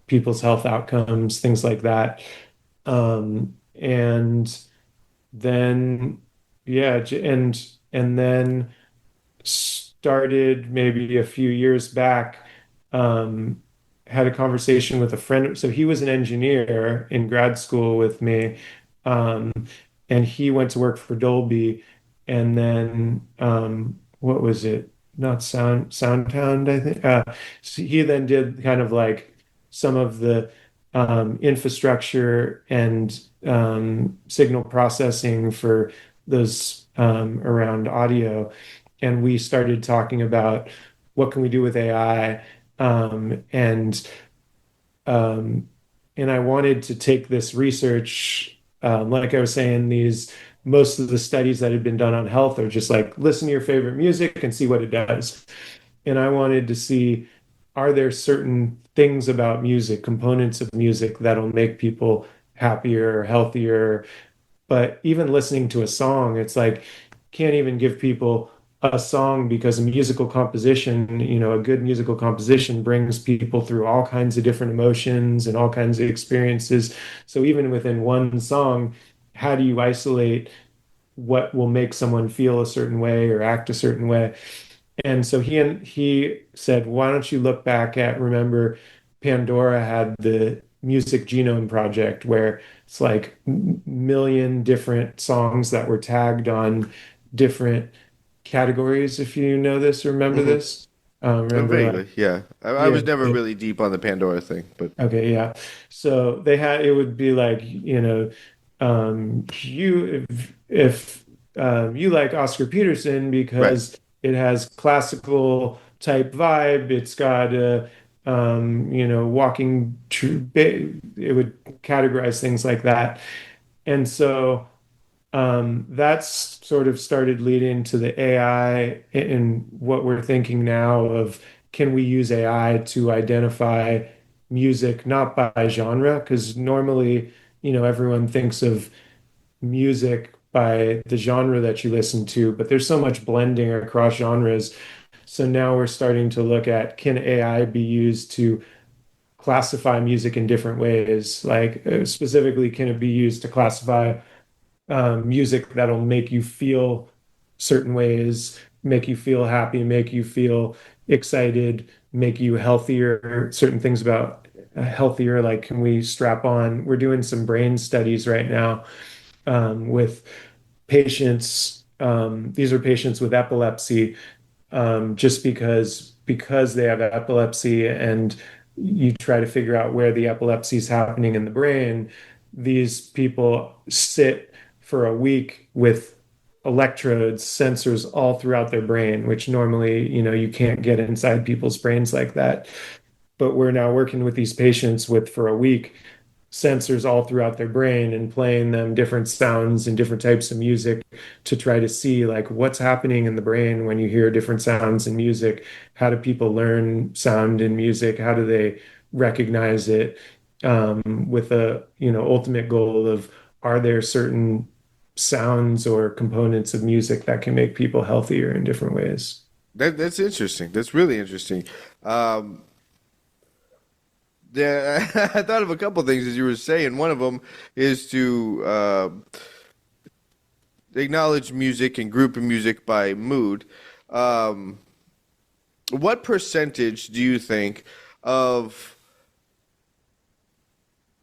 people's health outcomes, things like that. And then, yeah, and then started maybe a few years back, um, had a conversation with a friend. So he was an engineer in grad school with me, um, and he went to work for Dolby, and then what was it? Not Soundhound, I think. So he then did kind of like some of the infrastructure and signal processing for those around audio, and we started talking about what can we do with AI, um, and um, and I wanted to take this research, like I was saying, these most of the studies that had been done on health are just like listen to your favorite music and see what it does. And I wanted to see, are there certain things about music, components of music that'll make people happier, healthier, but even listening to a song, it's like can't even give people a song because a musical composition, a good musical composition brings people through all kinds of different emotions and all kinds of experiences. So even within one song, how do you isolate what will make someone feel a certain way or act a certain way? And so he said, why don't you look back at, remember, Pandora had the Music Genome Project where it's like million different songs that were tagged on different categories, if you know this or remember
Hmm.
this. Remember, like,
Vaguely, yeah. I
yeah,
was never really deep on the Pandora thing, but
okay, yeah. So they had, it would be like, if you like Oscar Peterson
right.
because it has classical type vibe, it's got a walking it would categorize things like that. And so that's sort of started leading to the AI and what we're thinking now of, can we use AI to identify music not by genre? Because normally, everyone thinks of music by the genre that you listen to, but there's so much blending across genres. So now we're starting to look at, can AI be used to classify music in different ways? Like specifically, can it be used to classify music that'll make you feel certain ways, make you feel happy, make you feel excited, make you healthier, certain things about healthier, like can we strap on? We're doing some brain studies right now with patients. These are patients with epilepsy, just because they have epilepsy, and you try to figure out where the epilepsy is happening in the brain. These people sit for a week with electrodes, sensors all throughout their brain, which normally, you can't get inside people's brains like that. But we're now working with these patients with, for a week, sensors all throughout their brain and playing them different sounds and different types of music to try to see like what's happening in the brain when you hear different sounds and music. How do people learn sound and music? How do they recognize it? With a ultimate goal of, are there certain sounds or components of music that can make people healthier in different ways?
That's interesting. That's really interesting. Um, yeah, I thought of a couple things as you were saying. One of them is to acknowledge music and group music by mood. Um, what percentage do you think of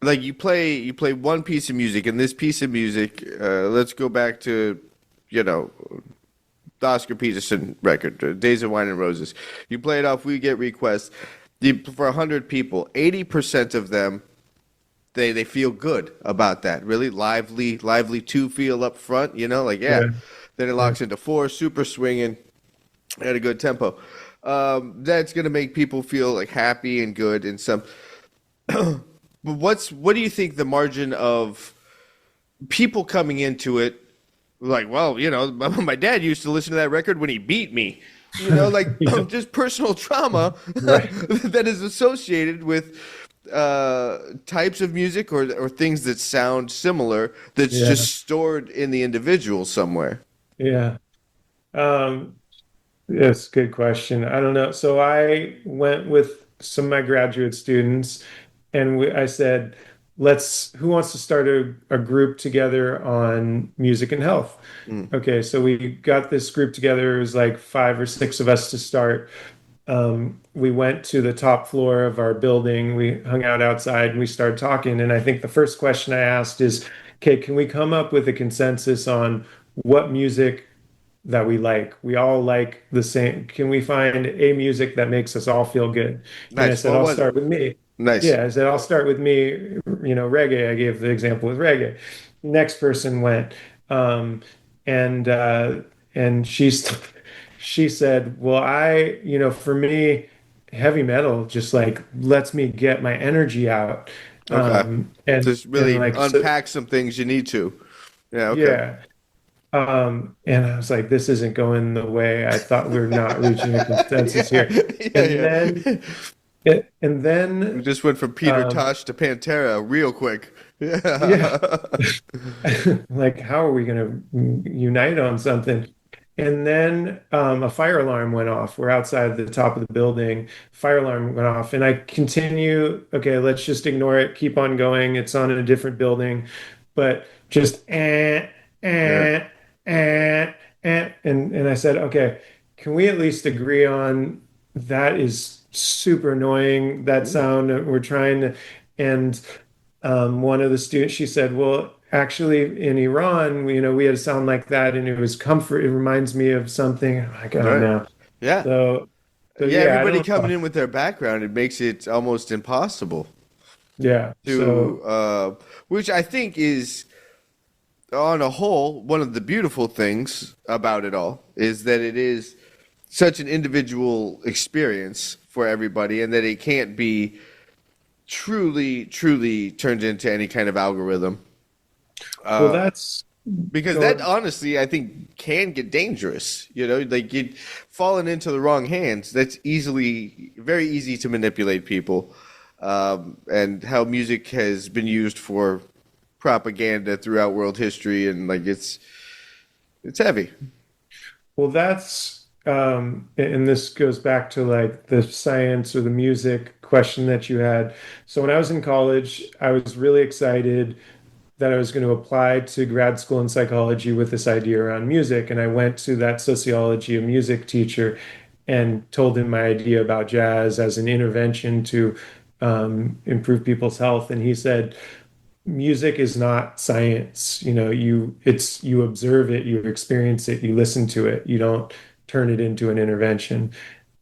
like you play one piece of music, and this piece of music, let's go back to you know the Oscar Peterson record, Days of Wine and Roses. You play it off, we get requests. For 100 people, 80% of them they feel good about that. Really lively two feel up front. Like yeah.
Yeah,
Then it
yeah,
locks into four, super swinging. at a good tempo. That's gonna make people feel like happy and good and some. But what do you think the margin of people coming into it like, well, my dad used to listen to that record when he beat me. Like
Yeah,
just personal trauma
right.
that is associated with types of music or things that sound similar that's
Yeah,
just stored in the individual somewhere.
yeah. Um, yes, good question. I don't know. So I went with some of my graduate students, and I said, who wants to start a group together on music and health?
Mm.
Okay, so we got this group together. It was like five or six of us to start. We went to the top floor of our building. We hung out outside and we started talking. And I think the first question I asked is, okay, can we come up with a consensus on what music that we like? We all like the same. Can we find a music that makes us all feel good? And I
Nice.
said,
What
I'll
was it?
start with me.
Nice.
Yeah, I said, I'll start with me, reggae. I gave the example with reggae. Next person went. Um, and she's she said, well, for me, heavy metal just like lets me get my energy out.
Okay.
And
Just
and
really
like so
unpack some things you need to. Yeah. Okay.
yeah. And I was like, this isn't going the way I thought. We're not reaching a consensus
Yeah.
here. And
Yeah.
then
Yeah.
and
We
then
just went from Peter
um
Tosh to Pantera real quick.
yeah.
Yeah.
Like, how are we going to unite on something? And then a fire alarm went off. We're outside the top of the building. Fire alarm went off, and I continue. Okay, let's just ignore it. Keep on going. It's on a different building, but just
Yeah.
eh, and I said, okay, can we at least agree on that is super annoying, that sound that we're trying to, and one of the students, she said, well, actually in Iran, we had a sound like that and it was comfort. It reminds me of something. I'm like, oh
Right.
no.
Yeah.
So, so
Yeah.
yeah, I
Everybody
don't
coming
know.
in with their background, it makes it almost impossible
Yeah.
to,
So,
which I think is, on a whole, one of the beautiful things about it all is that it is such an individual experience for everybody and that it can't be truly turned into any kind of algorithm.
well,
Uh,
that's
because that
going,
honestly, I think, can get dangerous. Like you falling into the wrong hands. That's very easy to manipulate people. And how music has been used for propaganda throughout world history, and like it's heavy.
well, and this goes back to like the science or the music question that you had. So when I was in college, I was really excited that I was going to apply to grad school in psychology with this idea around music. And I went to that sociology of music teacher and told him my idea about jazz as an intervention to improve people's health. And he said, music is not science. You observe it, you experience it, you listen to it. You don't turn it into an intervention.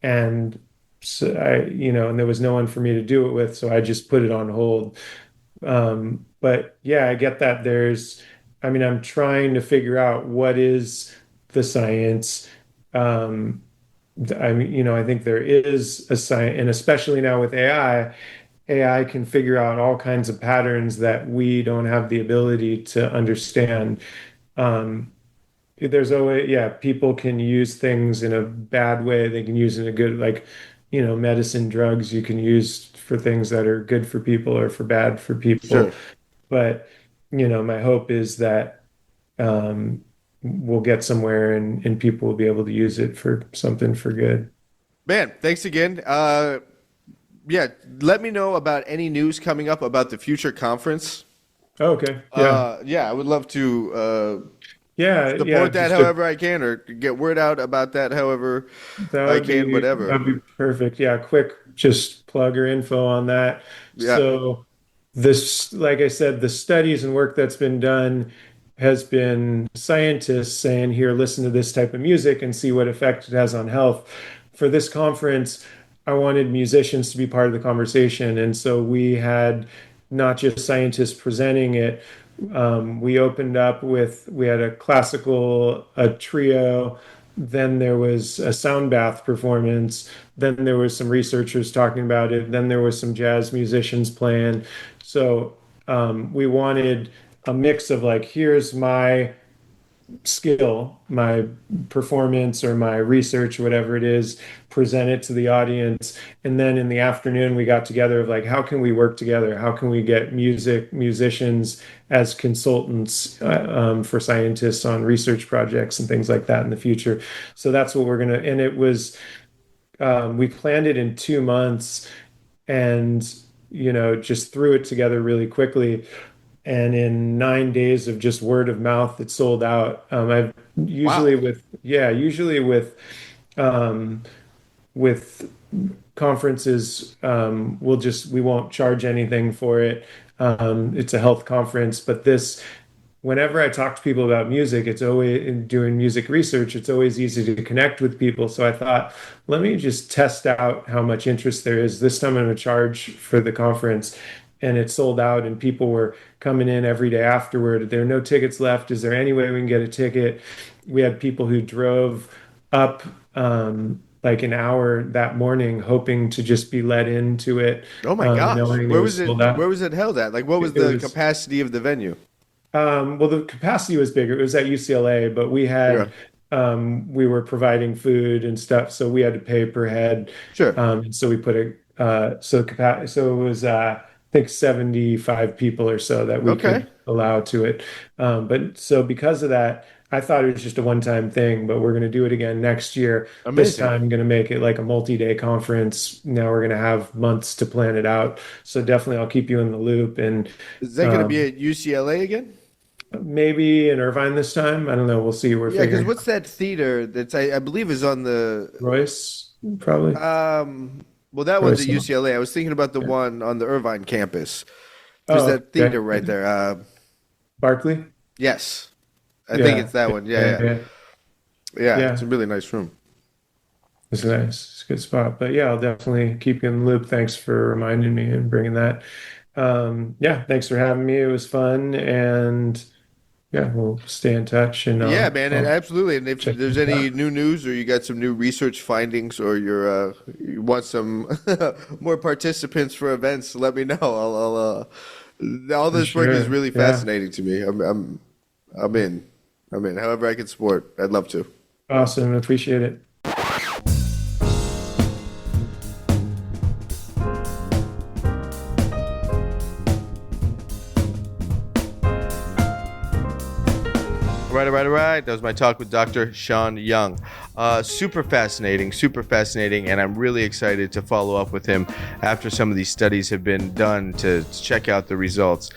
And so and there was no one for me to do it with, so I just put it on hold. But yeah, I get that I'm trying to figure out what is the science. Um, I think there is a science, and especially now with AI can figure out all kinds of patterns that we don't have the ability to understand. Um, there's always, yeah, people can use things in a bad way. They can use it in a good, like, medicine, drugs you can use for things that are good for people or for bad for people.
Sure.
But, my hope is that we'll get somewhere and people will be able to use it for something for good.
Man, thanks again. Yeah, let me know about any news coming up about the future conference.
Okay. Yeah.
Yeah, I would love to
Yeah. Yeah.
support that
Just a
however I can, or get word out about that however
That
I
would
can,
be
whatever.
that'd be perfect. Yeah, quick, just plug your info on that.
Yeah,
So this, like I said, the studies and work that's been done has been scientists saying, here, listen to this type of music and see what effect it has on health. For this conference, I wanted musicians to be part of the conversation. And so we had not just scientists presenting it. We opened up with, we had a trio, then there was a sound bath performance. Then there was some researchers talking about it. Then there was some jazz musicians playing. So we wanted a mix of like, here's my skill, my performance or my research, whatever it is, present it to the audience. And then in the afternoon, we got together of like, how can we work together? How can we get musicians as consultants for scientists on research projects and things like that in the future? So that's what we're going to, and it was, we planned it in 2 months and, just threw it together really quickly. And in 9 days of just word of mouth, it sold out. I've usually
Wow.
with conferences, we won't charge anything for it. It's a health conference, but whenever I talk to people about music, it's always in doing music research, it's always easy to connect with people. So I thought, let me just test out how much interest there is. This time I'm going to charge for the conference. And it sold out, and people were coming in every day afterward. There are no tickets left. Is there any way we can get a ticket? We had people who drove up like an hour that morning, hoping to just be let into it,
Oh my gosh.
knowing it was sold out.
Where was it held at? Like, what was
It
the
was
capacity of the venue?
well, the capacity was bigger. It was at UCLA, but
Yeah.
we were providing food and stuff, so we had to pay per head.
Sure.
And so we put so it was I think 75 people or so that we
Okay.
could allow to it. But so because of that, I thought it was just a one-time thing, but we're going to do it again next year. This
Amazing.
time, going to make it like a multi-day conference. Now we're going to have months to plan it out. So definitely, I'll keep you in the loop. And
Is that going to be
um,
at UCLA again?
maybe in Irvine this time. I don't know. We'll see. We're
Yeah, because
figuring.
what's that theater that's I believe is on the
Royce, probably.
well, that one's
Royce.
at UCLA. I was thinking about the one on the Irvine campus. There's
Oh,
that
okay.
theater right there.
Barkley.
Yes. I think
Yeah.
it's that one. Yeah,
Yeah.
yeah.
Yeah.
Yeah, it's
Yeah.
a really nice room.
It's nice. It's a good spot. But yeah, I'll definitely keep you in the loop. Thanks for reminding me and bringing that. Yeah, thanks for having me. It was fun. And yeah, we'll stay in touch and
Yeah, man, and
I'll
absolutely. And if
check
there's
things
any
out.
new news or you got some new research findings or you want some more participants for events, let me know. All
For
this work is
sure.
really
Yeah.
fascinating to me. I'm in. I'm in. However I can support, I'd love to.
Awesome. Appreciate it.
All right. That was my talk with Dr. Sean Young. Super fascinating, and I'm really excited to follow up with him after some of these studies have been done to check out the results.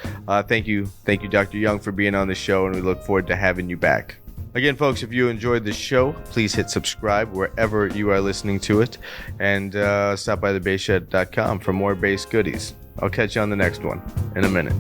Thank you, Dr. Young, for being on the show, and we look forward to having you back. Again, folks, if you enjoyed the show, please hit subscribe wherever you are listening to it, and stop by thebasshed.com for more bass goodies. I'll catch you on the next one in a minute.